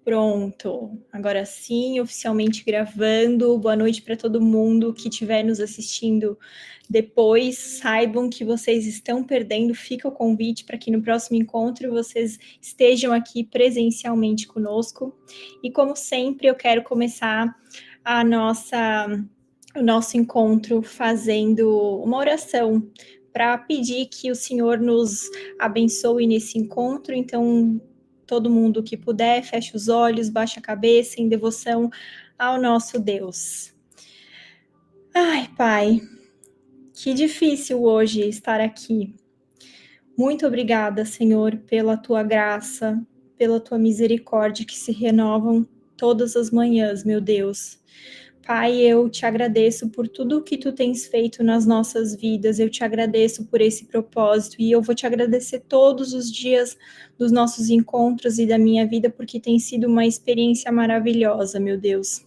Pronto, agora sim, oficialmente gravando. Boa noite para todo mundo que estiver nos assistindo depois. Saibam que vocês estão perdendo. Fica o convite para que no próximo encontro vocês estejam aqui presencialmente conosco. E como sempre, eu quero começar o nosso encontro fazendo uma oração para pedir que o Senhor nos abençoe nesse encontro. Então, todo mundo que puder, feche os olhos, baixe a cabeça em devoção ao nosso Deus. Ai, Pai, que difícil hoje estar aqui. Muito obrigada, Senhor, pela tua graça, pela tua misericórdia que se renovam todas as manhãs, meu Deus. Pai, eu te agradeço por tudo o que tu tens feito nas nossas vidas, eu te agradeço por esse propósito e eu vou te agradecer todos os dias dos nossos encontros e da minha vida, porque tem sido uma experiência maravilhosa, meu Deus.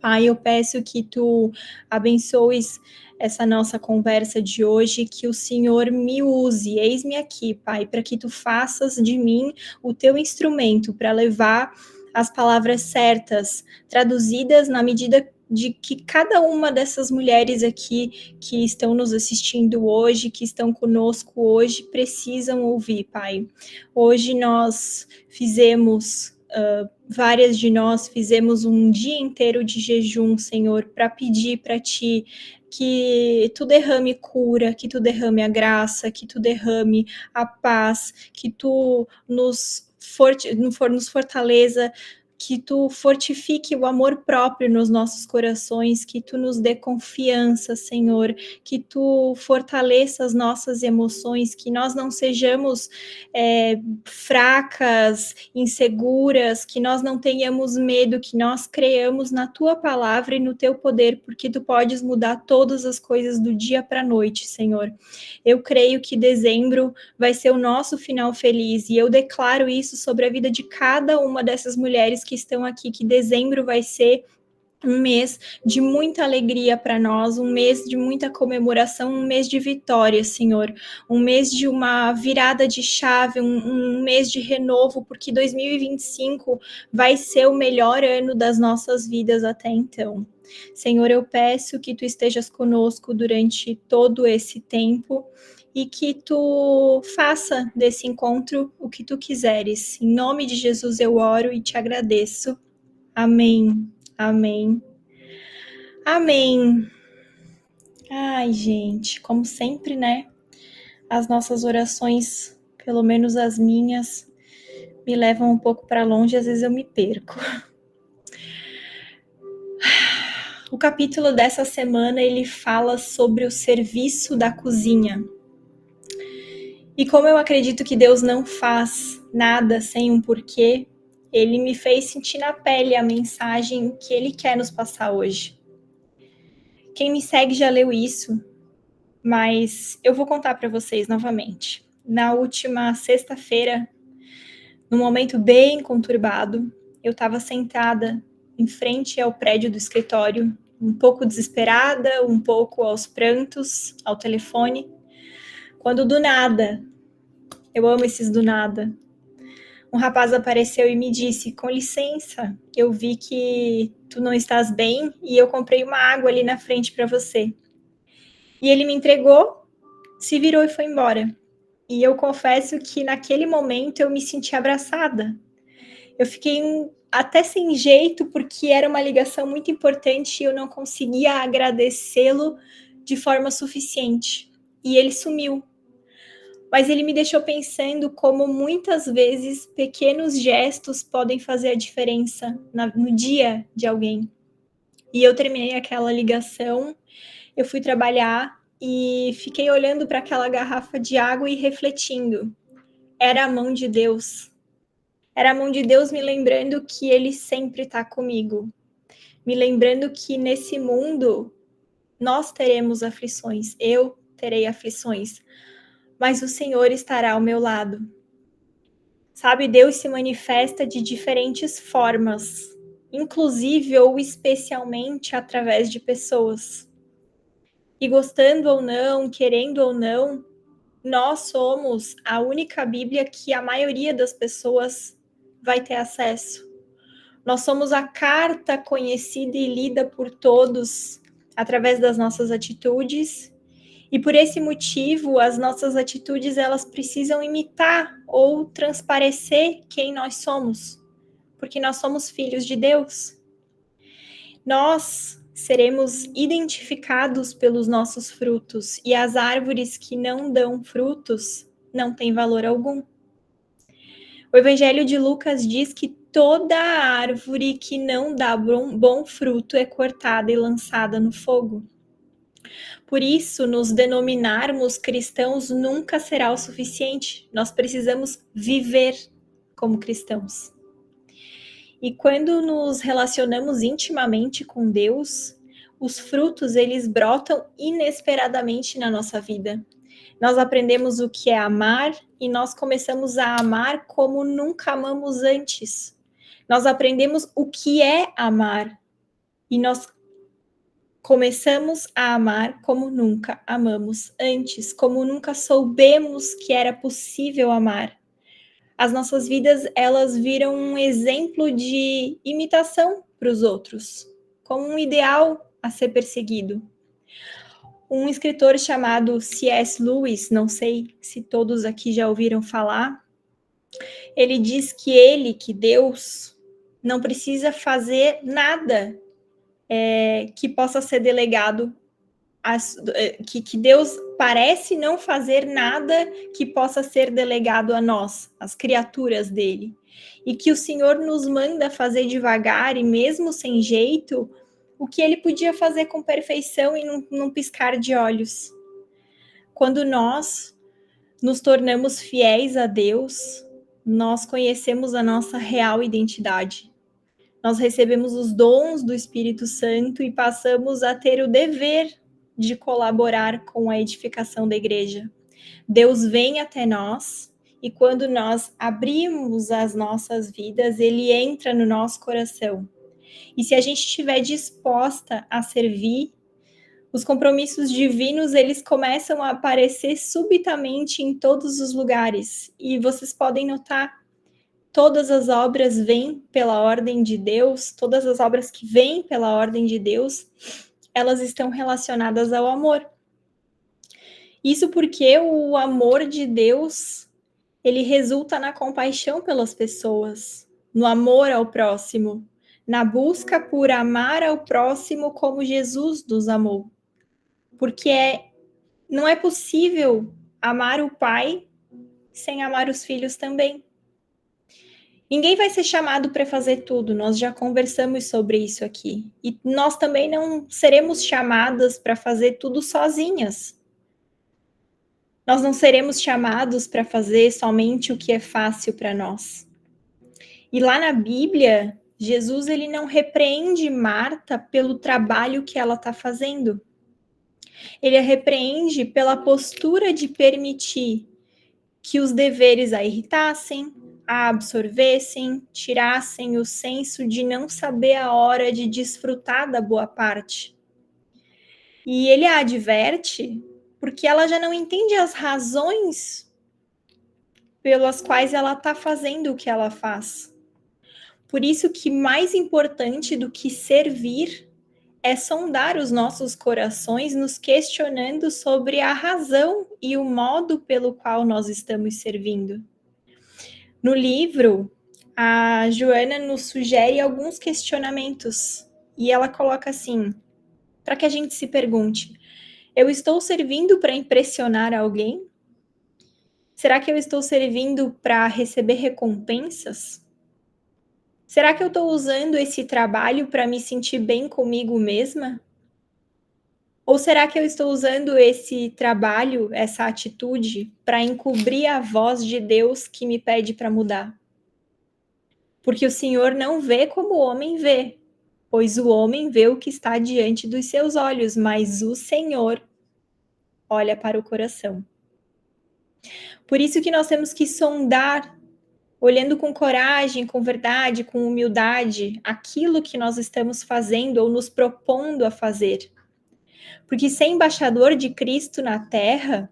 Pai, eu peço que tu abençoes essa nossa conversa de hoje, que o Senhor me use, eis-me aqui, Pai, para que tu faças de mim o teu instrumento para levar as palavras certas, traduzidas na medida de que cada uma dessas mulheres aqui que estão nos assistindo hoje, que estão conosco hoje, precisam ouvir, Pai. Hoje nós fizemos várias de nós fizemos um dia inteiro de jejum, Senhor, para pedir para Ti que Tu derrame cura, que Tu derrame a graça, que Tu derrame a paz, que Tu nos fortaleça, que Tu fortifique o amor próprio nos nossos corações, que Tu nos dê confiança, Senhor, que Tu fortaleça as nossas emoções, que nós não sejamos fracas, inseguras, que nós não tenhamos medo, que nós creamos na Tua palavra e no Teu poder, porque Tu podes mudar todas as coisas do dia para a noite, Senhor. Eu creio que dezembro vai ser o nosso final feliz e eu declaro isso sobre a vida de cada uma dessas mulheres que estão aqui, que dezembro vai ser um mês de muita alegria para nós, um mês de muita comemoração, um mês de vitória, Senhor, um mês de uma virada de chave, um mês de renovo, porque 2025 vai ser o melhor ano das nossas vidas até então. Senhor, eu peço que Tu estejas conosco durante todo esse tempo e que Tu faça desse encontro o que Tu quiseres. Em nome de Jesus eu oro e te agradeço. Amém. Amém. Amém. Ai, gente, como sempre, né? As nossas orações, pelo menos as minhas, me levam um pouco para longe, às vezes eu me perco. O capítulo dessa semana, ele fala sobre o serviço da cozinha. E como eu acredito que Deus não faz nada sem um porquê, ele me fez sentir na pele a mensagem que ele quer nos passar hoje. Quem me segue já leu isso, mas eu vou contar para vocês novamente. Na última sexta-feira, num momento bem conturbado, eu estava sentada em frente ao prédio do escritório, um pouco desesperada, um pouco aos prantos, ao telefone, quando do nada, eu amo esses do nada, um rapaz apareceu e me disse: com licença, eu vi que tu não estás bem e eu comprei uma água ali na frente para você. E ele me entregou, se virou e foi embora. E eu confesso que naquele momento eu me senti abraçada. Eu fiquei até sem jeito, porque era uma ligação muito importante e eu não conseguia agradecê-lo de forma suficiente. E ele sumiu. Mas ele me deixou pensando como muitas vezes pequenos gestos podem fazer a diferença no dia de alguém. E eu terminei aquela ligação, eu fui trabalhar e fiquei olhando para aquela garrafa de água e refletindo. Era a mão de Deus. Era a mão de Deus me lembrando que Ele sempre está comigo. Me lembrando que nesse mundo nós teremos aflições. Eu terei aflições. Mas o Senhor estará ao meu lado. Sabe, Deus se manifesta de diferentes formas, inclusive ou especialmente através de pessoas. E gostando ou não, querendo ou não, nós somos a única Bíblia que a maioria das pessoas vai ter acesso. Nós somos a carta conhecida e lida por todos através das nossas atitudes. E por esse motivo, as nossas atitudes elas precisam imitar ou transparecer quem nós somos, porque nós somos filhos de Deus. Nós seremos identificados pelos nossos frutos, e as árvores que não dão frutos não têm valor algum. O Evangelho de Lucas diz que toda árvore que não dá bom fruto é cortada e lançada no fogo. Por isso, nos denominarmos cristãos nunca será o suficiente. Nós precisamos viver como cristãos. E quando nos relacionamos intimamente com Deus, os frutos eles brotam inesperadamente na nossa vida. Nós aprendemos o que é amar e nós começamos a amar como nunca amamos antes. Nós aprendemos o que é amar e nós começamos a amar como nunca amamos antes, como nunca soubemos que era possível amar. As nossas vidas, elas viram um exemplo de imitação para os outros, como um ideal a ser perseguido. Um escritor chamado C.S. Lewis, não sei se todos aqui já ouviram falar, ele diz que Deus, não precisa fazer nada que possa ser delegado, que Deus parece não fazer nada que possa ser delegado a nós, as criaturas dele, e que o Senhor nos manda fazer devagar e mesmo sem jeito, o que ele podia fazer com perfeição e num piscar de olhos. Quando nós nos tornamos fiéis a Deus, nós conhecemos a nossa real identidade. Nós recebemos os dons do Espírito Santo e passamos a ter o dever de colaborar com a edificação da igreja. Deus vem até nós e quando nós abrimos as nossas vidas, ele entra no nosso coração. E se a gente estiver disposta a servir, os compromissos divinos, eles começam a aparecer subitamente em todos os lugares. E vocês podem notar, todas as obras vêm pela ordem de Deus, todas as obras que vêm pela ordem de Deus, elas estão relacionadas ao amor. Isso porque o amor de Deus, ele resulta na compaixão pelas pessoas, no amor ao próximo, na busca por amar ao próximo como Jesus nos amou. Porque não é possível amar o Pai sem amar os filhos também. Ninguém vai ser chamado para fazer tudo, nós já conversamos sobre isso aqui. E nós também não seremos chamadas para fazer tudo sozinhas. Nós não seremos chamados para fazer somente o que é fácil para nós. E lá na Bíblia, Jesus ele não repreende Marta pelo trabalho que ela está fazendo. Ele a repreende pela postura de permitir que os deveres a irritassem, a absorvessem, tirassem o senso de não saber a hora de desfrutar da boa parte. E ele a adverte porque ela já não entende as razões pelas quais ela está fazendo o que ela faz. Por isso que mais importante do que servir é sondar os nossos corações, nos questionando sobre a razão e o modo pelo qual nós estamos servindo. No livro, a Joana nos sugere alguns questionamentos e ela coloca assim, para que a gente se pergunte: eu estou servindo para impressionar alguém? Será que eu estou servindo para receber recompensas? Será que eu estou usando esse trabalho para me sentir bem comigo mesma? Ou será que eu estou usando esse trabalho, essa atitude, para encobrir a voz de Deus que me pede para mudar? Porque o Senhor não vê como o homem vê, pois o homem vê o que está diante dos seus olhos, mas o Senhor olha para o coração. Por isso que nós temos que sondar, olhando com coragem, com verdade, com humildade, aquilo que nós estamos fazendo ou nos propondo a fazer. Porque ser embaixador de Cristo na terra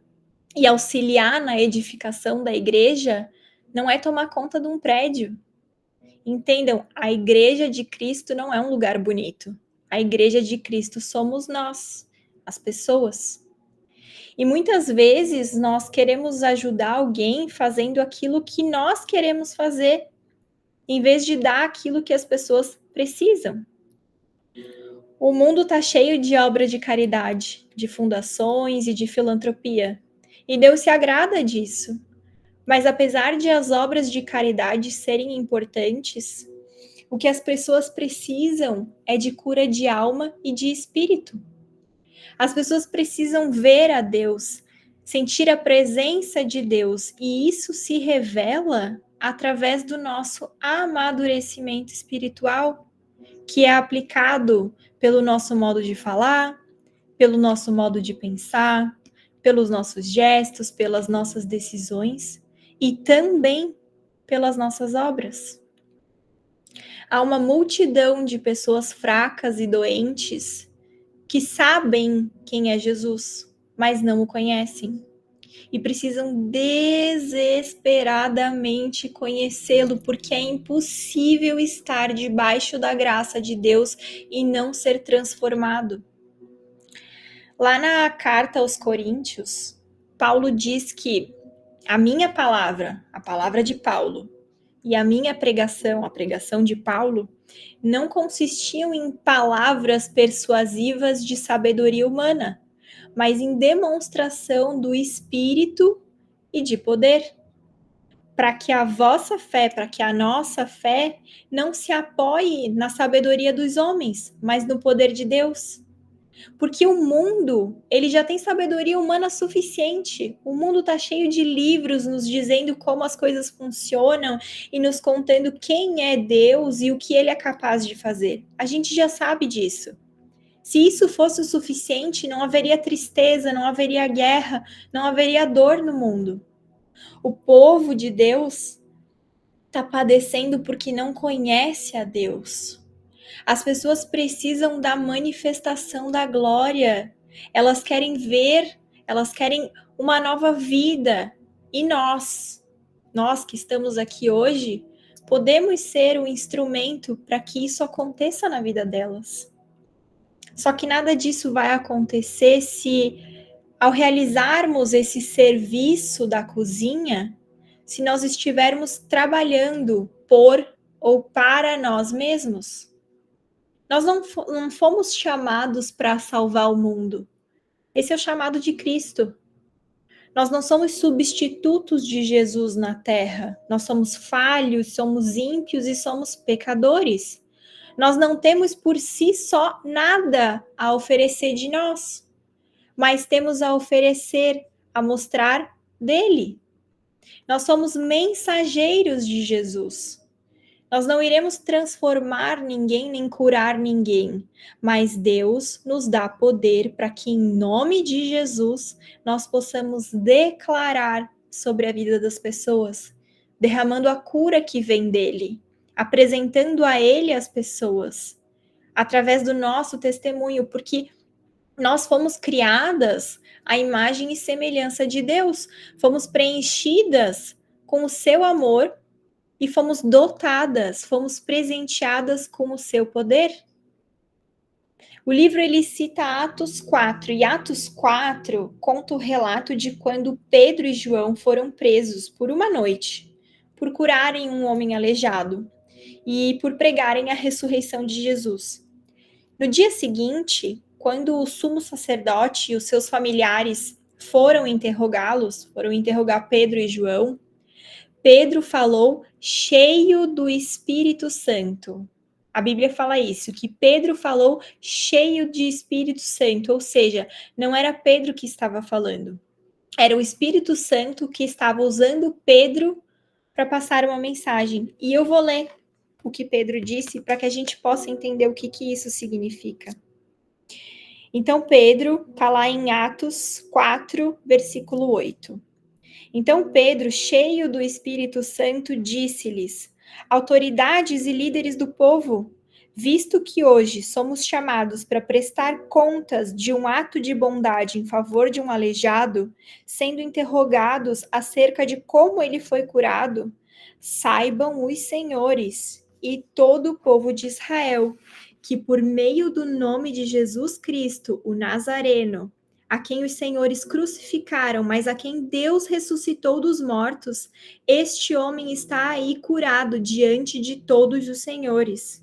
e auxiliar na edificação da igreja não é tomar conta de um prédio, Entendam, a igreja de Cristo não é um lugar bonito. A igreja de Cristo somos nós, as pessoas. E muitas vezes nós queremos ajudar alguém fazendo aquilo que nós queremos fazer, em vez de dar aquilo que as pessoas precisam. O mundo está cheio de obra de caridade, de fundações e de filantropia. E Deus se agrada disso. Mas apesar de as obras de caridade serem importantes, o que as pessoas precisam é de cura de alma e de espírito. As pessoas precisam ver a Deus, sentir a presença de Deus, e isso se revela através do nosso amadurecimento espiritual, que é aplicado pelo nosso modo de falar, pelo nosso modo de pensar, pelos nossos gestos, pelas nossas decisões e também pelas nossas obras. Há uma multidão de pessoas fracas e doentes que sabem quem é Jesus, mas não o conhecem e precisam desesperadamente conhecê-lo, porque é impossível estar debaixo da graça de Deus e não ser transformado. Lá na carta aos Coríntios, Paulo diz que a minha palavra, a palavra de Paulo, e a minha pregação, a pregação de Paulo, não consistiam em palavras persuasivas de sabedoria humana, mas em demonstração do Espírito e de poder, para que a vossa fé, para que a nossa fé não se apoie na sabedoria dos homens, mas no poder de Deus. Porque o mundo, ele já tem sabedoria humana suficiente. O mundo está cheio de livros nos dizendo como as coisas funcionam e nos contando quem é Deus e o que ele é capaz de fazer. A gente já sabe disso. Se isso fosse o suficiente, não haveria tristeza, não haveria guerra, não haveria dor no mundo. O povo de Deus está padecendo porque não conhece a Deus. As pessoas precisam da manifestação da glória. Elas querem ver, elas querem uma nova vida. E nós que estamos aqui hoje, podemos ser um instrumento para que isso aconteça na vida delas. Só que nada disso vai acontecer se, ao realizarmos esse serviço da cozinha, se nós estivermos trabalhando por ou para nós mesmos. Nós não fomos chamados para salvar o mundo. Esse é o chamado de Cristo. Nós não somos substitutos de Jesus na terra. Nós somos falhos, somos ímpios e somos pecadores. Nós não temos por si só nada a oferecer de nós, mas temos a oferecer, a mostrar dele. Nós somos mensageiros de Jesus. Nós não iremos transformar ninguém nem curar ninguém, mas Deus nos dá poder para que, em nome de Jesus, nós possamos declarar sobre a vida das pessoas, derramando a cura que vem dele, apresentando a ele as pessoas, através do nosso testemunho, porque nós fomos criadas à imagem e semelhança de Deus, fomos preenchidas com o seu amor e fomos dotadas, fomos presenteadas com o seu poder. O livro ele cita Atos 4, e Atos 4 conta o relato de quando Pedro e João foram presos por uma noite, por curarem um homem aleijado e por pregarem a ressurreição de Jesus. No dia seguinte, quando o sumo sacerdote e os seus familiares foram interrogá-los, foram interrogar Pedro e João, Pedro falou cheio do Espírito Santo. A Bíblia fala isso, que Pedro falou cheio de Espírito Santo, ou seja, não era Pedro que estava falando, era o Espírito Santo que estava usando Pedro para passar uma mensagem. E eu vou ler o que Pedro disse para que a gente possa entender o que isso significa. Então, Pedro está lá em Atos 4, versículo 8. Então Pedro, cheio do Espírito Santo, disse-lhes: autoridades e líderes do povo, visto que hoje somos chamados para prestar contas de um ato de bondade em favor de um aleijado, sendo interrogados acerca de como ele foi curado, Saibam os senhores e todo o povo de Israel que por meio do nome de Jesus Cristo, o Nazareno, a quem os senhores crucificaram, mas a quem Deus ressuscitou dos mortos, este homem está aí curado diante de todos os senhores.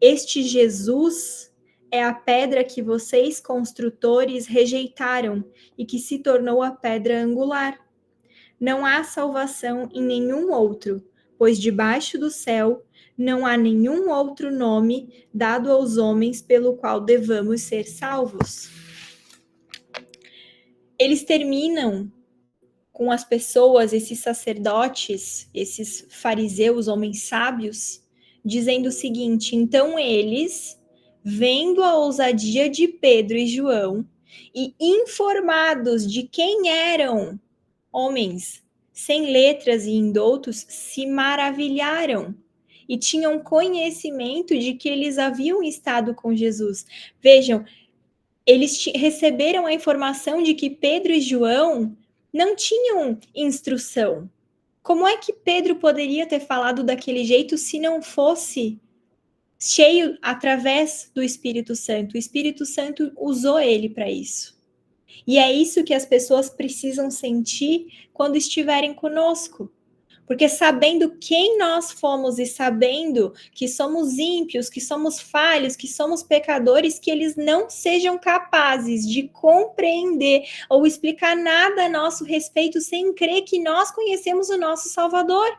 Este Jesus é a pedra que vocês, construtores, rejeitaram e que se tornou a pedra angular. Não há salvação em nenhum outro, pois debaixo do céu não há nenhum outro nome dado aos homens pelo qual devamos ser salvos. Eles terminam com as pessoas, esses sacerdotes, esses fariseus, homens sábios, dizendo o seguinte: então eles, vendo a ousadia de Pedro e João e informados de quem eram homens sem letras e indoutos, se maravilharam e tinham conhecimento de que eles haviam estado com Jesus. Vejam, eles receberam a informação de que Pedro e João não tinham instrução. Como é que Pedro poderia ter falado daquele jeito se não fosse cheio através do Espírito Santo? O Espírito Santo usou ele para isso. E é isso que as pessoas precisam sentir quando estiverem conosco. Porque sabendo quem nós fomos e sabendo que somos ímpios, que somos falhos, que somos pecadores, que eles não sejam capazes de compreender ou explicar nada a nosso respeito sem crer que nós conhecemos o nosso Salvador.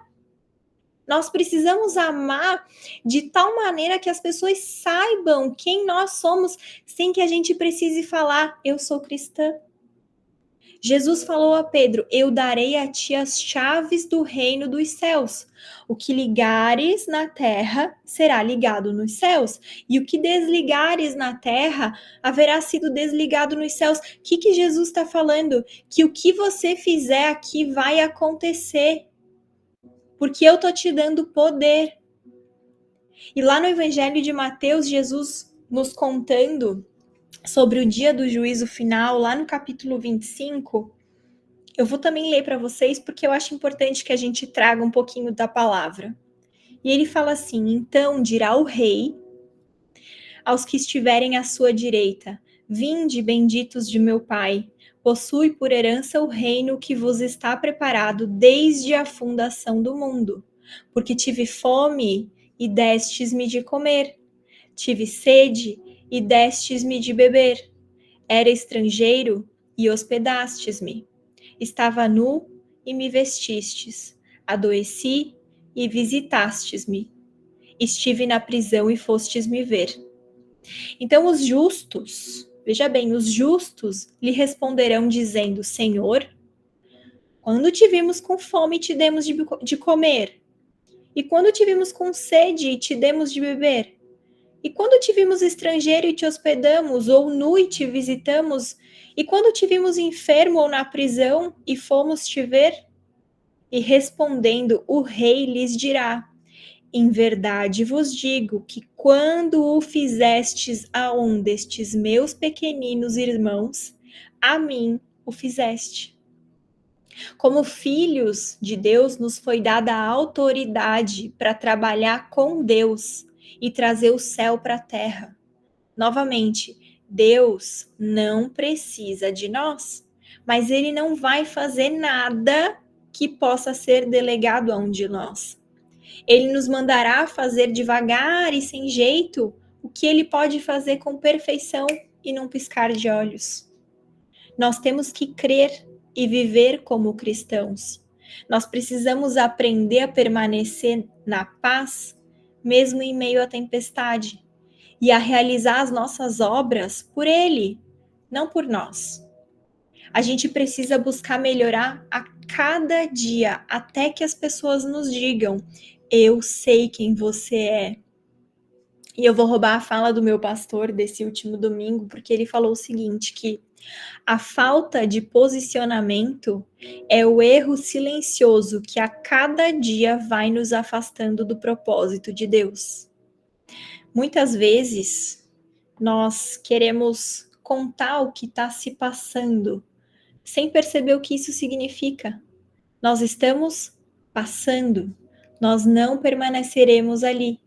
Nós precisamos amar de tal maneira que as pessoas saibam quem nós somos, sem que a gente precise falar, eu sou cristã. Jesus falou a Pedro: eu darei a ti as chaves do reino dos céus. O que ligares na terra será ligado nos céus, e o que desligares na terra haverá sido desligado nos céus. O que Jesus está falando? Que o que você fizer aqui vai acontecer, porque eu estou te dando poder. E lá no Evangelho de Mateus, Jesus nos contando sobre o dia do juízo final, lá no capítulo 25, eu vou também ler para vocês porque eu acho importante que a gente traga um pouquinho da palavra. E ele fala assim: então dirá o rei aos que estiverem à sua direita: vinde, benditos de meu Pai, possui por herança o reino que vos está preparado desde a fundação do mundo. Porque tive fome e destes-me de comer, tive sede e destes-me de beber, era estrangeiro e hospedastes-me. Estava nu e me vestistes, adoeci e visitastes-me. Estive na prisão e fostes me ver. Então os justos, veja bem, os justos lhe responderão dizendo: Senhor, quando te vimos com fome te demos de comer? E quando te vimos com sede te demos de beber? E quando te vimos estrangeiro e te hospedamos, ou nu e te visitamos? E quando te vimos enfermo ou na prisão e fomos te ver? E respondendo, o rei lhes dirá: em verdade vos digo que quando o fizestes a um destes meus pequeninos irmãos, a mim o fizeste. Como filhos de Deus, nos foi dada a autoridade para trabalhar com Deus e trazer o céu para a terra. Novamente, Deus não precisa de nós, mas Ele não vai fazer nada que possa ser delegado a um de nós. Ele nos mandará fazer devagar e sem jeito o que Ele pode fazer com perfeição e num piscar de olhos. Nós temos que crer e viver como cristãos. Nós precisamos aprender a permanecer na paz, mesmo em meio à tempestade, e a realizar as nossas obras por Ele, não por nós. A gente precisa buscar melhorar a cada dia, até que as pessoas nos digam: eu sei quem você é. E eu vou roubar a fala do meu pastor desse último domingo, porque ele falou o seguinte, que a falta de posicionamento é o erro silencioso que a cada dia vai nos afastando do propósito de Deus. Muitas vezes nós queremos contar o que está se passando, sem perceber o que isso significa. Nós estamos passando Nós não permaneceremos ali.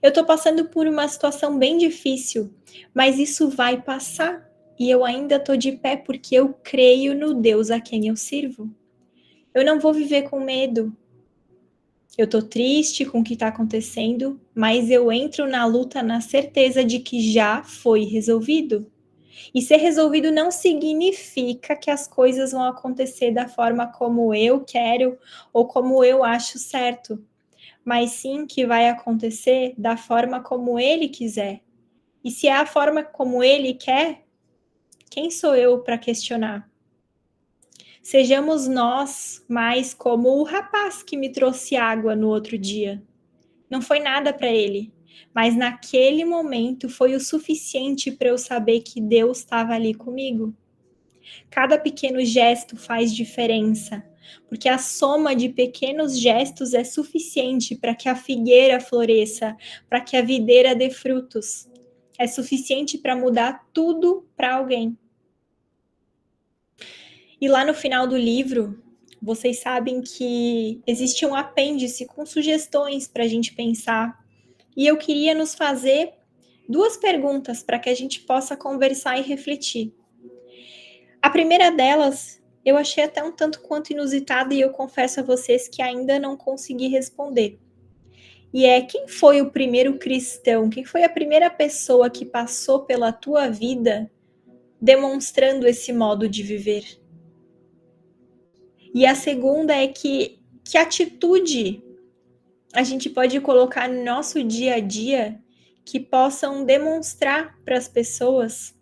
Eu estou passando por uma situação bem difícil, mas isso vai passar e eu ainda estou de pé porque eu creio no Deus a quem eu sirvo. Eu não vou viver com medo. Eu estou triste com o que está acontecendo, mas eu entro na luta na certeza de que já foi resolvido. E ser resolvido não significa que as coisas vão acontecer da forma como eu quero ou como eu acho certo, mas sim que vai acontecer da forma como ele quiser. E se é a forma como ele quer, quem sou eu para questionar? Sejamos nós mais como o rapaz que me trouxe água no outro dia. Não foi nada para ele, mas naquele momento foi o suficiente para eu saber que Deus estava ali comigo. Cada pequeno gesto faz diferença, porque a soma de pequenos gestos é suficiente para que a figueira floresça, para que a videira dê frutos. É suficiente para mudar tudo para alguém. E lá no final do livro, vocês sabem que existe um apêndice com sugestões para a gente pensar. E eu queria nos fazer 2 perguntas para que a gente possa conversar e refletir. A primeira delas, eu achei até um tanto quanto inusitada e eu confesso a vocês que ainda não consegui responder. E é: quem foi o primeiro cristão? Quem foi a primeira pessoa que passou pela tua vida demonstrando esse modo de viver? E a segunda é que atitude a gente pode colocar no nosso dia a dia que possam demonstrar para as pessoas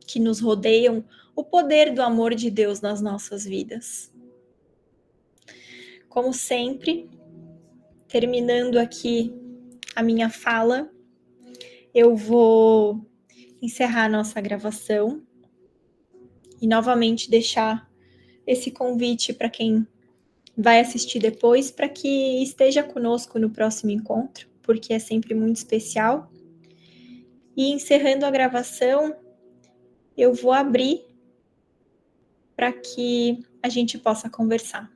que nos rodeiam o poder do amor de Deus nas nossas vidas. Como sempre, terminando aqui a minha fala, eu vou encerrar a nossa gravação e novamente deixar esse convite para quem vai assistir depois, para que esteja conosco no próximo encontro, porque é sempre muito especial. E encerrando a gravação, eu vou abrir para que a gente possa conversar.